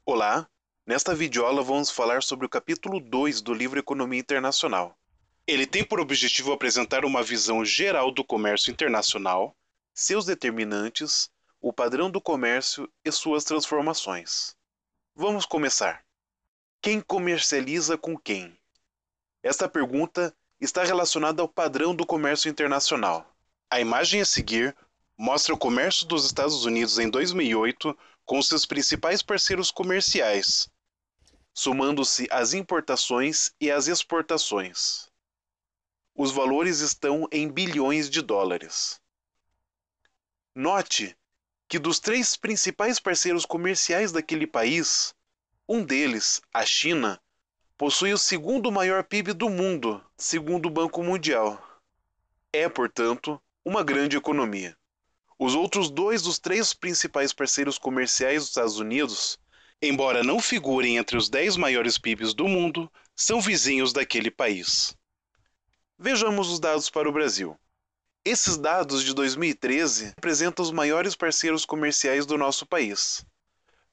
Olá, nesta videoaula vamos falar sobre o capítulo 2 do livro Economia Internacional. Ele tem por objetivo apresentar uma visão geral do comércio internacional, seus determinantes, o padrão do comércio e suas transformações. Vamos começar. Quem comercializa com quem? Esta pergunta está relacionada ao padrão do comércio internacional. A imagem a seguir mostra o comércio dos Estados Unidos em 2008 com seus principais parceiros comerciais, somando-se as importações e as exportações. Os valores estão em bilhões de dólares. Note que dos três principais parceiros comerciais daquele país, um deles, a China, possui o segundo maior PIB do mundo, segundo o Banco Mundial. É, portanto, uma grande economia. Os outros dois dos três principais parceiros comerciais dos Estados Unidos, embora não figurem entre os 10 maiores PIBs do mundo, são vizinhos daquele país. Vejamos os dados para o Brasil. Esses dados de 2013 representam os maiores parceiros comerciais do nosso país.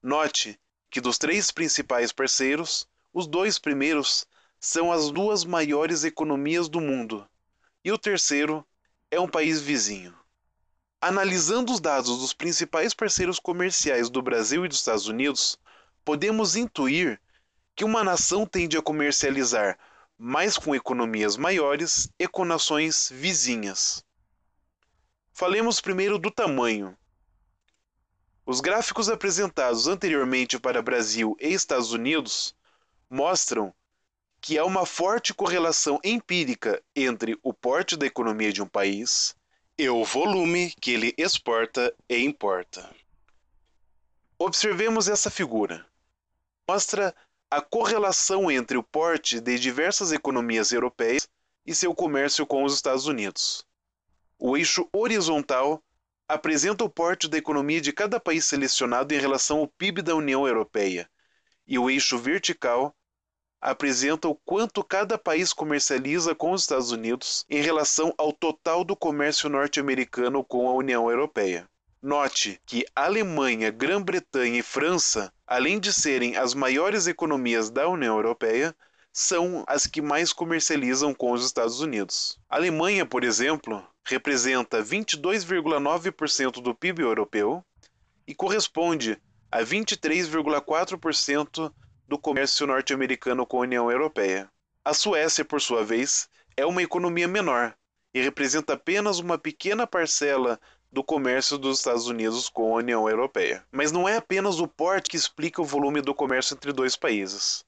Note que dos três principais parceiros, os dois primeiros são as duas maiores economias do mundo, e o terceiro é um país vizinho. Analisando os dados dos principais parceiros comerciais do Brasil e dos Estados Unidos, podemos intuir que uma nação tende a comercializar mais com economias maiores e com nações vizinhas. Falemos primeiro do tamanho. Os gráficos apresentados anteriormente para Brasil e Estados Unidos mostram que há uma forte correlação empírica entre o porte da economia de um país e o volume que ele exporta e importa. Observemos essa figura. Mostra a correlação entre o porte de diversas economias europeias e seu comércio com os Estados Unidos. O eixo horizontal apresenta o porte da economia de cada país selecionado em relação ao PIB da União Europeia, e o eixo vertical apresenta o quanto cada país comercializa com os Estados Unidos em relação ao total do comércio norte-americano com a União Europeia. Note que Alemanha, Grã-Bretanha e França, além de serem as maiores economias da União Europeia, são as que mais comercializam com os Estados Unidos. A Alemanha, por exemplo, representa 22,9% do PIB europeu e corresponde a 23,4% do comércio norte-americano com a União Europeia. A Suécia, por sua vez, é uma economia menor e representa apenas uma pequena parcela do comércio dos Estados Unidos com a União Europeia. Mas não é apenas o porte que explica o volume do comércio entre dois países.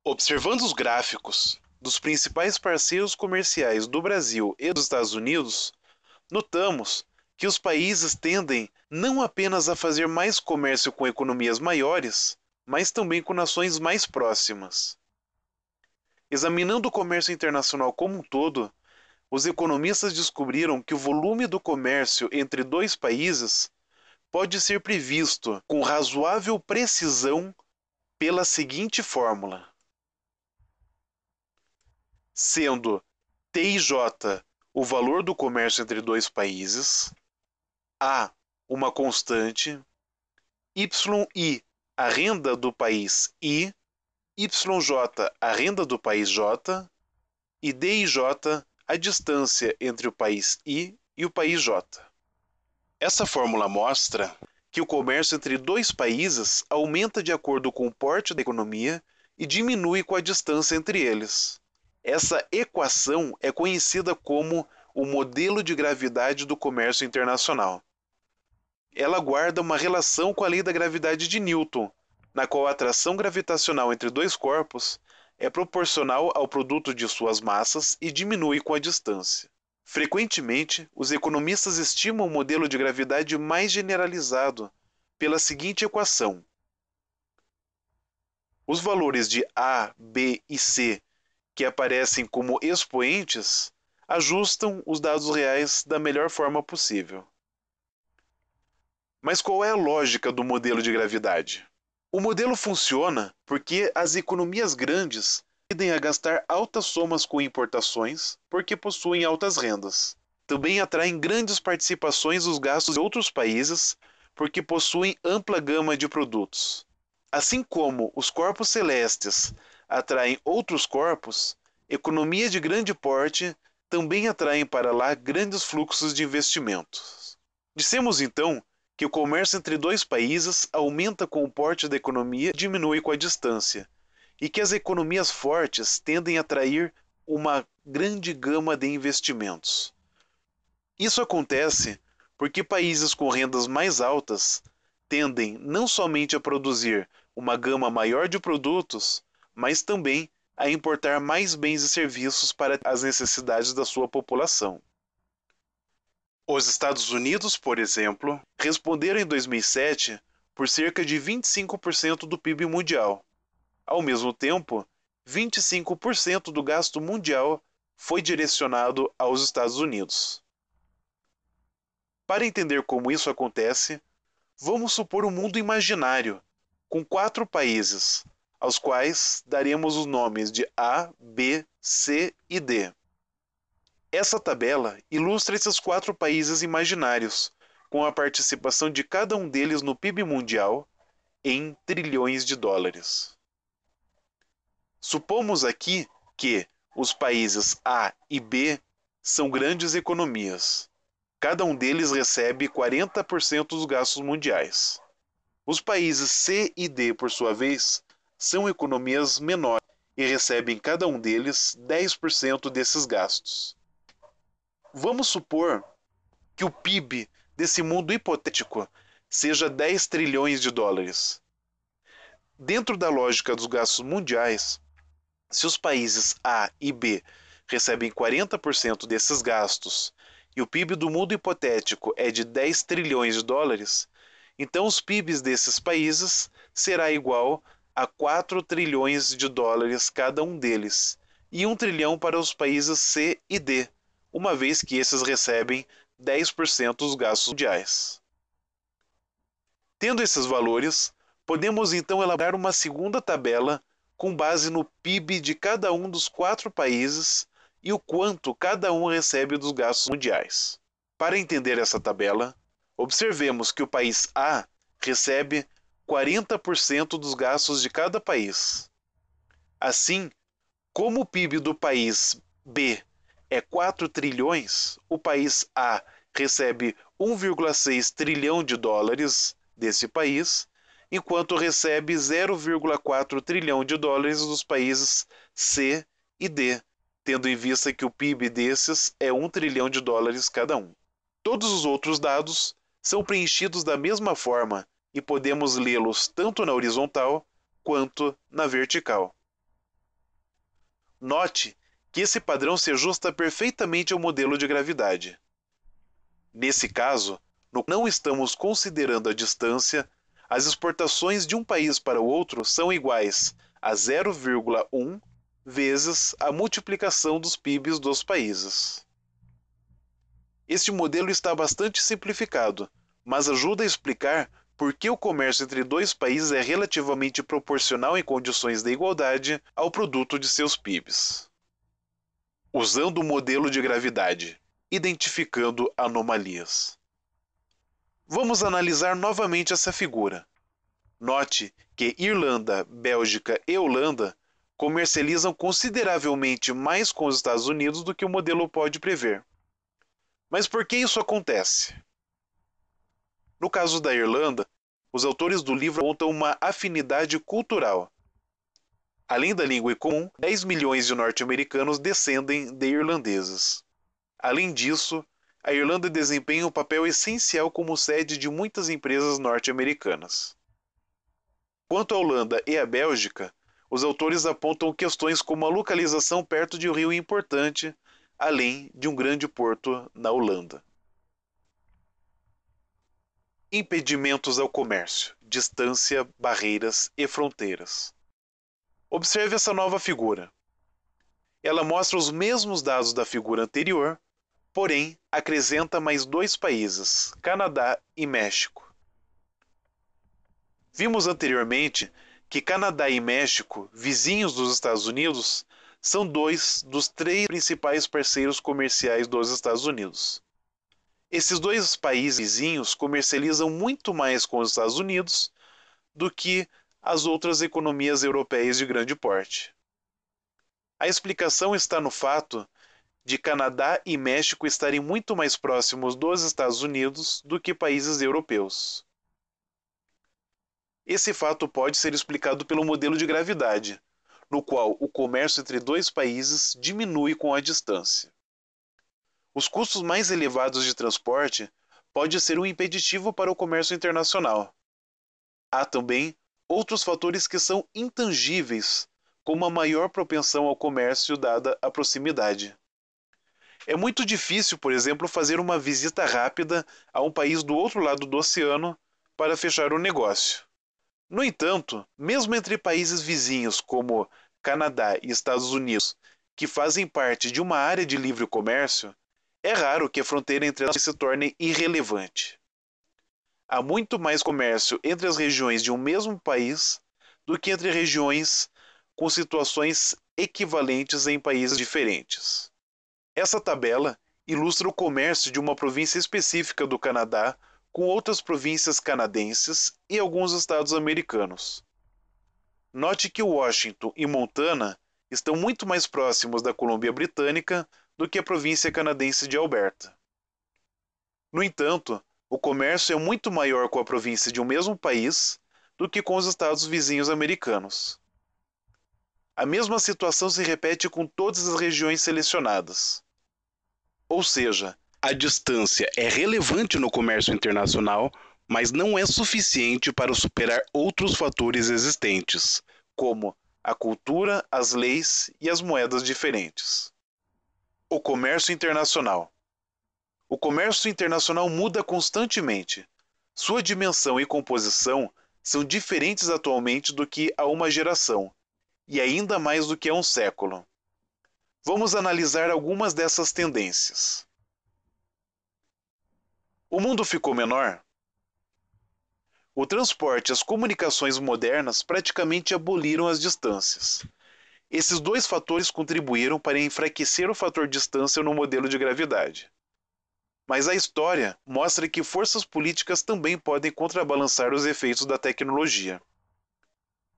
Observando os gráficos dos principais parceiros comerciais do Brasil e dos Estados Unidos, notamos que os países tendem não apenas a fazer mais comércio com economias maiores, mas também com nações mais próximas. Examinando o comércio internacional como um todo, os economistas descobriram que o volume do comércio entre dois países pode ser previsto com razoável precisão pela seguinte fórmula: sendo TIJ o valor do comércio entre dois países, A uma constante, YI a renda do país I, YJ a renda do país J e DIJ a distância entre o país I e o país J. Essa fórmula mostra que o comércio entre dois países aumenta de acordo com o porte da economia e diminui com a distância entre eles. Essa equação é conhecida como o modelo de gravidade do comércio internacional. Ela guarda uma relação com a lei da gravidade de Newton, na qual a atração gravitacional entre dois corpos é proporcional ao produto de suas massas e diminui com a distância. Frequentemente, os economistas estimam o modelo de gravidade mais generalizado pela seguinte equação: os valores de A, B e C, que aparecem como expoentes, ajustam os dados reais da melhor forma possível. Mas qual é a lógica do modelo de gravidade? O modelo funciona porque as economias grandes tendem a gastar altas somas com importações porque possuem altas rendas. Também atraem grandes participações dos gastos de outros países porque possuem ampla gama de produtos. Assim como os corpos celestes atraem outros corpos, economias de grande porte também atraem para lá grandes fluxos de investimentos. Dissemos então que o comércio entre dois países aumenta com o porte da economia e diminui com a distância, e que as economias fortes tendem a atrair uma grande gama de investimentos. Isso acontece porque países com rendas mais altas tendem não somente a produzir uma gama maior de produtos, mas também a importar mais bens e serviços para as necessidades da sua população. Os Estados Unidos, por exemplo, responderam em 2007 por cerca de 25% do PIB mundial. Ao mesmo tempo, 25% do gasto mundial foi direcionado aos Estados Unidos. Para entender como isso acontece, vamos supor um mundo imaginário, com 4 países, aos quais daremos os nomes de A, B, C e D. Essa tabela ilustra esses 4 países imaginários, com a participação de cada um deles no PIB mundial em trilhões de dólares. Supomos aqui que os países A e B são grandes economias. Cada um deles recebe 40% dos gastos mundiais. Os países C e D, por sua vez, são economias menores e recebem cada um deles 10% desses gastos. Vamos supor que o PIB desse mundo hipotético seja 10 trilhões de dólares. Dentro da lógica dos gastos mundiais, se os países A e B recebem 40% desses gastos e o PIB do mundo hipotético é de 10 trilhões de dólares, então os PIBs desses países será igual a 4 trilhões de dólares cada um deles, e 1 trilhão para os países C e D, uma vez que esses recebem 10% dos gastos mundiais. Tendo esses valores, podemos então elaborar uma segunda tabela com base no PIB de cada um dos 4 países e o quanto cada um recebe dos gastos mundiais. Para entender essa tabela, observemos que o país A recebe 40% dos gastos de cada país. Assim, como o PIB do país B é 4 trilhões, o país A recebe 1,6 trilhão de dólares desse país, enquanto recebe 0,4 trilhão de dólares dos países C e D, tendo em vista que o PIB desses é 1 trilhão de dólares cada um. Todos os outros dados são preenchidos da mesma forma e podemos lê-los tanto na horizontal quanto na vertical. Note que esse padrão se ajusta perfeitamente ao modelo de gravidade. Nesse caso, não estamos considerando a distância, as exportações de um país para o outro são iguais a 0,1 vezes a multiplicação dos PIBs dos países. Este modelo está bastante simplificado, mas ajuda a explicar por que o comércio entre dois países é relativamente proporcional em condições de igualdade ao produto de seus PIBs. Usando o modelo de gravidade, identificando anomalias. Vamos analisar novamente essa figura. Note que Irlanda, Bélgica e Holanda comercializam consideravelmente mais com os Estados Unidos do que o modelo pode prever. Mas por que isso acontece? No caso da Irlanda, os autores do livro apontam uma afinidade cultural. Além da língua comum, 10 milhões de norte-americanos descendem de irlandeses. Além disso, a Irlanda desempenha um papel essencial como sede de muitas empresas norte-americanas. Quanto à Holanda e à Bélgica, os autores apontam questões como a localização perto de um rio importante, além de um grande porto na Holanda. Impedimentos ao comércio, distância, barreiras e fronteiras. Observe essa nova figura. Ela mostra os mesmos dados da figura anterior, porém acrescenta mais 2 países, Canadá e México. Vimos anteriormente que Canadá e México, vizinhos dos Estados Unidos, são 2 dos 3 principais parceiros comerciais dos Estados Unidos. Esses 2 países vizinhos comercializam muito mais com os Estados Unidos do que às outras economias europeias de grande porte. A explicação está no fato de Canadá e México estarem muito mais próximos dos Estados Unidos do que países europeus. Esse fato pode ser explicado pelo modelo de gravidade, no qual o comércio entre dois países diminui com a distância. Os custos mais elevados de transporte podem ser um impeditivo para o comércio internacional. Há também outros fatores que são intangíveis, como a maior propensão ao comércio dada a proximidade. É muito difícil, por exemplo, fazer uma visita rápida a um país do outro lado do oceano para fechar um negócio. No entanto, mesmo entre países vizinhos como Canadá e Estados Unidos, que fazem parte de uma área de livre comércio, é raro que a fronteira entre elas se torne irrelevante. Há muito mais comércio entre as regiões de um mesmo país do que entre regiões com situações equivalentes em países diferentes. Essa tabela ilustra o comércio de uma província específica do Canadá com outras províncias canadenses e alguns estados americanos. Note que Washington e Montana estão muito mais próximos da Colômbia Britânica do que a província canadense de Alberta. No entanto, o comércio é muito maior com a província de um mesmo país do que com os estados vizinhos americanos. A mesma situação se repete com todas as regiões selecionadas. Ou seja, a distância é relevante no comércio internacional, mas não é suficiente para superar outros fatores existentes, como a cultura, as leis e as moedas diferentes. O comércio internacional. O comércio internacional muda constantemente. Sua dimensão e composição são diferentes atualmente do que há uma geração, e ainda mais do que há um século. Vamos analisar algumas dessas tendências. O mundo ficou menor? O transporte e as comunicações modernas praticamente aboliram as distâncias. Esses dois fatores contribuíram para enfraquecer o fator distância no modelo de gravidade. Mas a história mostra que forças políticas também podem contrabalançar os efeitos da tecnologia.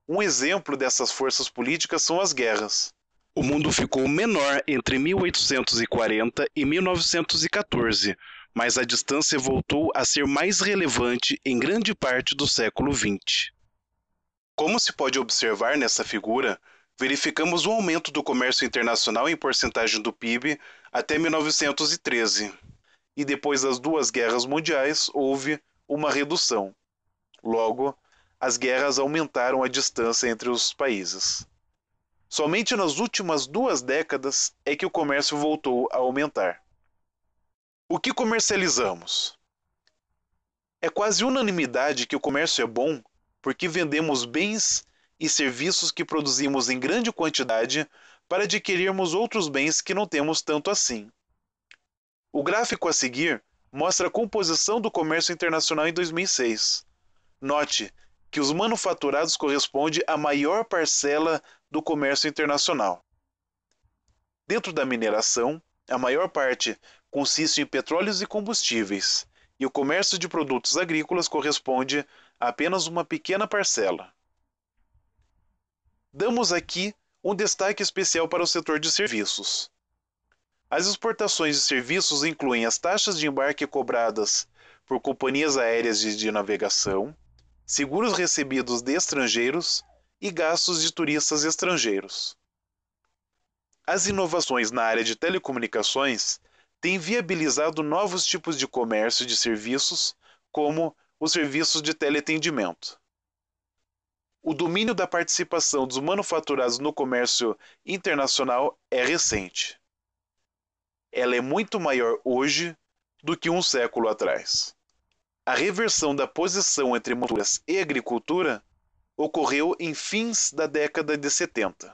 Um exemplo dessas forças políticas são as guerras. O mundo ficou menor entre 1840 e 1914, mas a distância voltou a ser mais relevante em grande parte do século XX. Como se pode observar nessa figura, verificamos um aumento do comércio internacional em porcentagem do PIB até 1913. E depois das duas guerras mundiais houve uma redução. Logo, as guerras aumentaram a distância entre os países. Somente nas últimas 2 décadas é que o comércio voltou a aumentar. O que comercializamos? É quase unanimidade que o comércio é bom porque vendemos bens e serviços que produzimos em grande quantidade para adquirirmos outros bens que não temos tanto assim. O gráfico a seguir mostra a composição do comércio internacional em 2006. Note que os manufaturados correspondem à maior parcela do comércio internacional. Dentro da mineração, a maior parte consiste em petróleos e combustíveis, e o comércio de produtos agrícolas corresponde a apenas uma pequena parcela. Damos aqui um destaque especial para o setor de serviços. As exportações de serviços incluem as taxas de embarque cobradas por companhias aéreas de navegação, seguros recebidos de estrangeiros e gastos de turistas estrangeiros. As inovações na área de telecomunicações têm viabilizado novos tipos de comércio de serviços, como os serviços de teleatendimento. O domínio da participação dos manufaturados no comércio internacional é recente. Ela é muito maior hoje do que um século atrás. A reversão da posição entre manufaturas e agricultura ocorreu em fins da década de 70.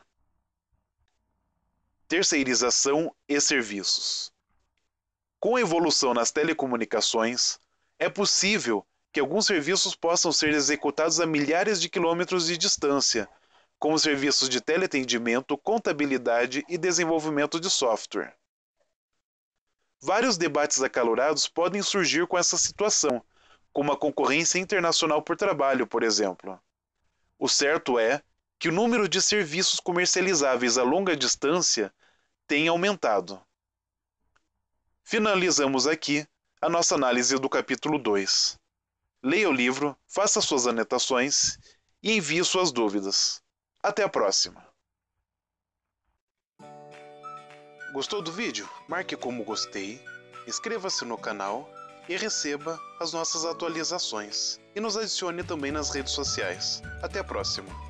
Terceirização e serviços. Com a evolução nas telecomunicações, é possível que alguns serviços possam ser executados a milhares de quilômetros de distância, como serviços de teleatendimento, contabilidade e desenvolvimento de software. Vários debates acalorados podem surgir com essa situação, como a concorrência internacional por trabalho, por exemplo. O certo é que o número de serviços comercializáveis a longa distância tem aumentado. Finalizamos aqui a nossa análise do capítulo 2. Leia o livro, faça suas anotações e envie suas dúvidas. Até a próxima! Gostou do vídeo? Marque como gostei, inscreva-se no canal e receba as nossas atualizações. E nos adicione também nas redes sociais. Até a próxima!